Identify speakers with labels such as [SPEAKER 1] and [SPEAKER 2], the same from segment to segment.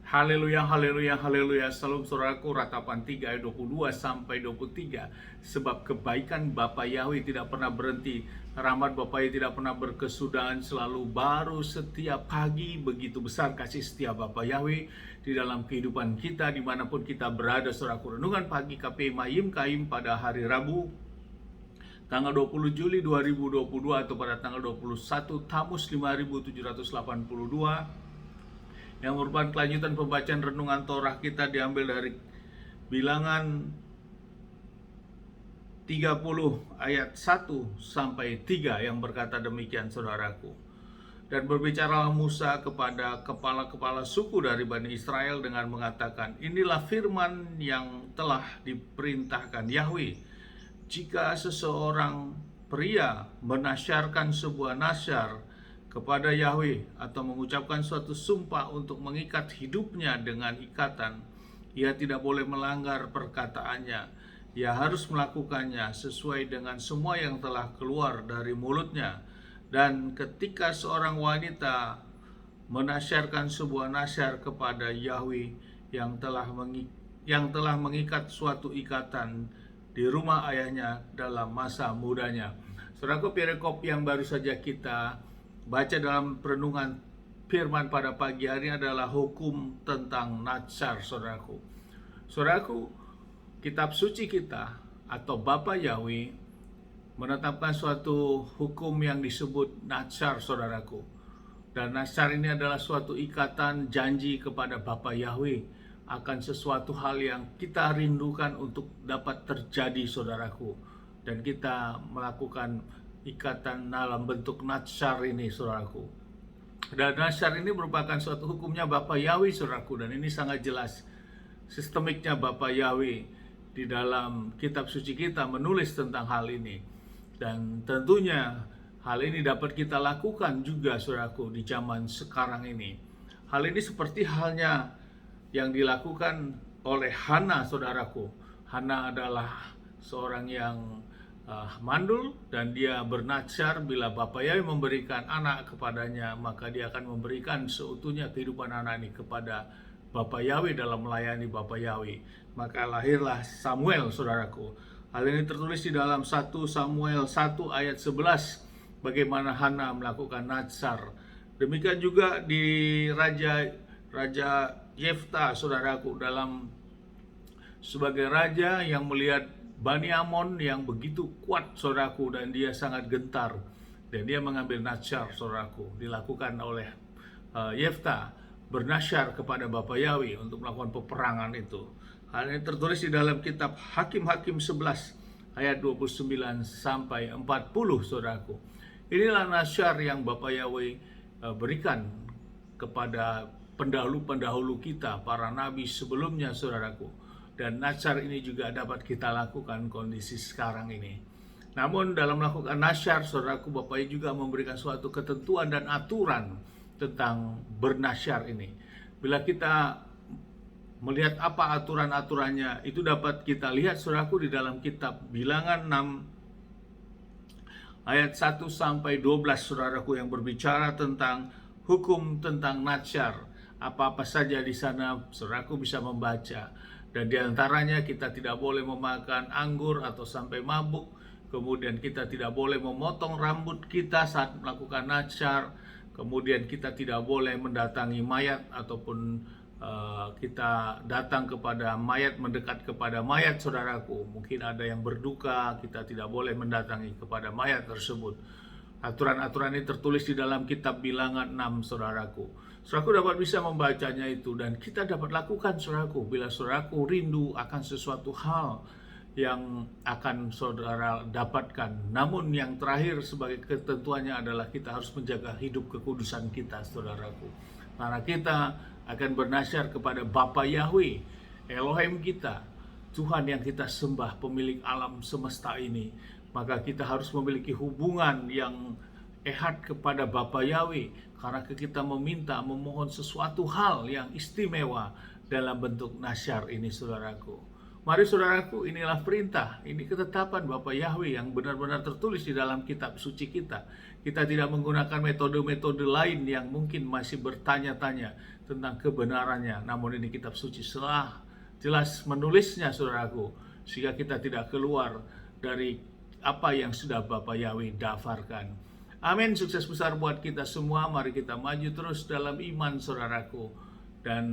[SPEAKER 1] Haleluya, haleluya, haleluya. Salam saudaraku, ratapan 3 ayat 22 sampai 23. Sebab kebaikan Bapa Yahweh tidak pernah berhenti, rahmat Bapa Yahweh tidak pernah berkesudahan, selalu baru setiap pagi. Begitu besar kasih setia Bapa Yahweh di dalam kehidupan kita dimanapun kita berada. Saudaraku, renungan pagi KPI Mayim Kaim pada hari Rabu tanggal 20 Juli 2022 atau pada tanggal 21 Tamus 5782, yang merupakan kelanjutan pembacaan renungan Torah kita diambil dari Bilangan 30 ayat 1 sampai 3 yang berkata demikian, saudaraku. Dan berbicaralah Musa kepada kepala-kepala suku dari Bani Israel dengan mengatakan, inilah firman yang telah diperintahkan Yahweh. Jika seseorang pria menasyarkan sebuah nasyar kepada Yahweh atau mengucapkan suatu sumpah untuk mengikat hidupnya dengan ikatan, ia tidak boleh melanggar perkataannya. Ia harus melakukannya sesuai dengan semua yang telah keluar dari mulutnya. Dan ketika seorang wanita menasyarkan sebuah nasyar kepada Yahweh yang telah mengikat suatu ikatan di rumah ayahnya dalam masa mudanya. Saudaraku, perikop yang baru saja kita baca dalam perenungan firman pada pagi hari adalah hukum tentang natsar, saudaraku. Saudaraku, kitab suci kita atau Bapa Yahweh menetapkan suatu hukum yang disebut natsar, saudaraku. Dan natsar ini adalah suatu ikatan janji kepada Bapa Yahweh akan sesuatu hal yang kita rindukan untuk dapat terjadi, saudaraku. Dan kita melakukan ikatan dalam bentuk natsar ini, saudaraku. Dan natsar ini merupakan suatu hukumnya Bapa Yahweh, saudaraku. Dan ini sangat jelas sistemiknya Bapa Yahweh di dalam kitab suci kita menulis tentang hal ini. Dan tentunya hal ini dapat kita lakukan juga, saudaraku, di zaman sekarang ini. Hal ini seperti halnya yang dilakukan oleh Hana, saudaraku. Hana adalah seorang yang mandul, dan dia bernatsar bila Bapa Yahweh memberikan anak kepadanya, maka dia akan memberikan seutuhnya kehidupan anak ini kepada Bapa Yahweh dalam melayani Bapa Yahweh. Maka lahirlah Samuel, saudaraku. Hal ini tertulis di dalam 1 Samuel 1 ayat 11, bagaimana Hana melakukan natsar. Demikian juga di Raja Yefta, saudaraku, dalam sebagai raja yang melihat Bani Amon yang begitu kuat, saudaraku, dan dia sangat gentar, dan dia mengambil natsar, saudaraku. Dilakukan oleh Yefta, bernasyar kepada Bapa Yahweh untuk melakukan peperangan itu. Hal ini tertulis di dalam kitab Hakim-Hakim 11 ayat 29 sampai 40, saudaraku. Inilah nasyar yang Bapa Yahweh berikan kepada pendahulu-pendahulu kita, para nabi sebelumnya, saudaraku. Dan nasyar ini juga dapat kita lakukan kondisi sekarang ini. Namun dalam melakukan nasyar, saudaraku, Bapa Yahweh juga memberikan suatu ketentuan dan aturan tentang bernasyar ini. Bila kita melihat apa aturan-aturannya, itu dapat kita lihat, saudaraku, di dalam kitab Bilangan 6 ayat 1 sampai 12, saudaraku, yang berbicara tentang hukum tentang nasyar. Apa-apa saja di sana, saudaraku, bisa membaca. Dan diantaranya kita tidak boleh memakan anggur atau sampai mabuk. Kemudian kita tidak boleh memotong rambut kita saat melakukan natsar. Kemudian kita tidak boleh mendatangi mayat ataupun kita datang kepada mayat, mendekat kepada mayat, saudaraku. Mungkin ada yang berduka, kita tidak boleh mendatangi kepada mayat tersebut. Aturan-aturan ini tertulis di dalam kitab Bilangan 6, saudaraku. Saudaraku dapat bisa membacanya itu, dan kita dapat lakukan, saudaraku, bila saudaraku rindu akan sesuatu hal yang akan saudara dapatkan. Namun yang terakhir sebagai ketentuannya adalah kita harus menjaga hidup kekudusan kita, saudaraku. Karena kita akan bernasyar kepada Bapa Yahweh, Elohim kita, Tuhan yang kita sembah, pemilik alam semesta ini. Maka kita harus memiliki hubungan yang ehat kepada Bapa Yahweh, karena kita memohon sesuatu hal yang istimewa dalam bentuk nasyar ini, saudaraku. Mari saudaraku, inilah perintah, ini ketetapan Bapa Yahweh yang benar-benar tertulis di dalam kitab suci kita. Kita tidak menggunakan metode-metode lain yang mungkin masih bertanya-tanya tentang kebenarannya. Namun ini kitab suci setelah jelas menulisnya saudaraku, sehingga kita tidak keluar dari apa yang sudah Bapa Yahweh dafarkan. Amin, sukses besar buat kita semua. Mari kita maju terus dalam iman saudaraku, dan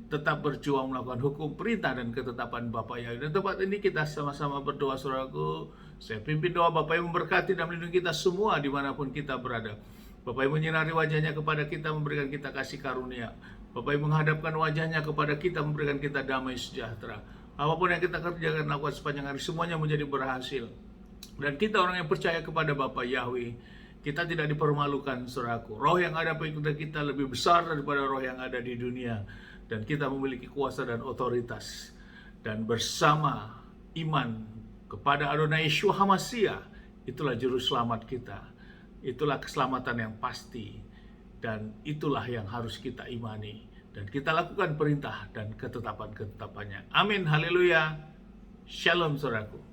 [SPEAKER 1] tetap berjuang melakukan hukum, perintah, dan ketetapan Bapa Yahweh. Dan tempat ini kita sama-sama berdoa saudaraku. Saya pimpin doa, Bapa yang memberkati dan melindungi kita semua dimanapun kita berada. Bapa yang menyinari wajahnya kepada kita, memberikan kita kasih karunia. Bapa yang menghadapkan wajahnya kepada kita, memberikan kita damai sejahtera. Apapun yang kita kerjakan, lakukan sepanjang hari, semuanya menjadi berhasil. Dan kita orang yang percaya kepada Bapa Yahweh, kita tidak dipermalukan saudaraku. Roh yang ada pada kita lebih besar daripada roh yang ada di dunia. Dan kita memiliki kuasa dan otoritas. Dan bersama iman kepada Adonai Yeshua HaMashiach, itulah juru selamat kita. Itulah keselamatan yang pasti. Dan itulah yang harus kita imani. Dan kita lakukan perintah dan ketetapan-ketetapannya. Amin, haleluya. Shalom saudaraku.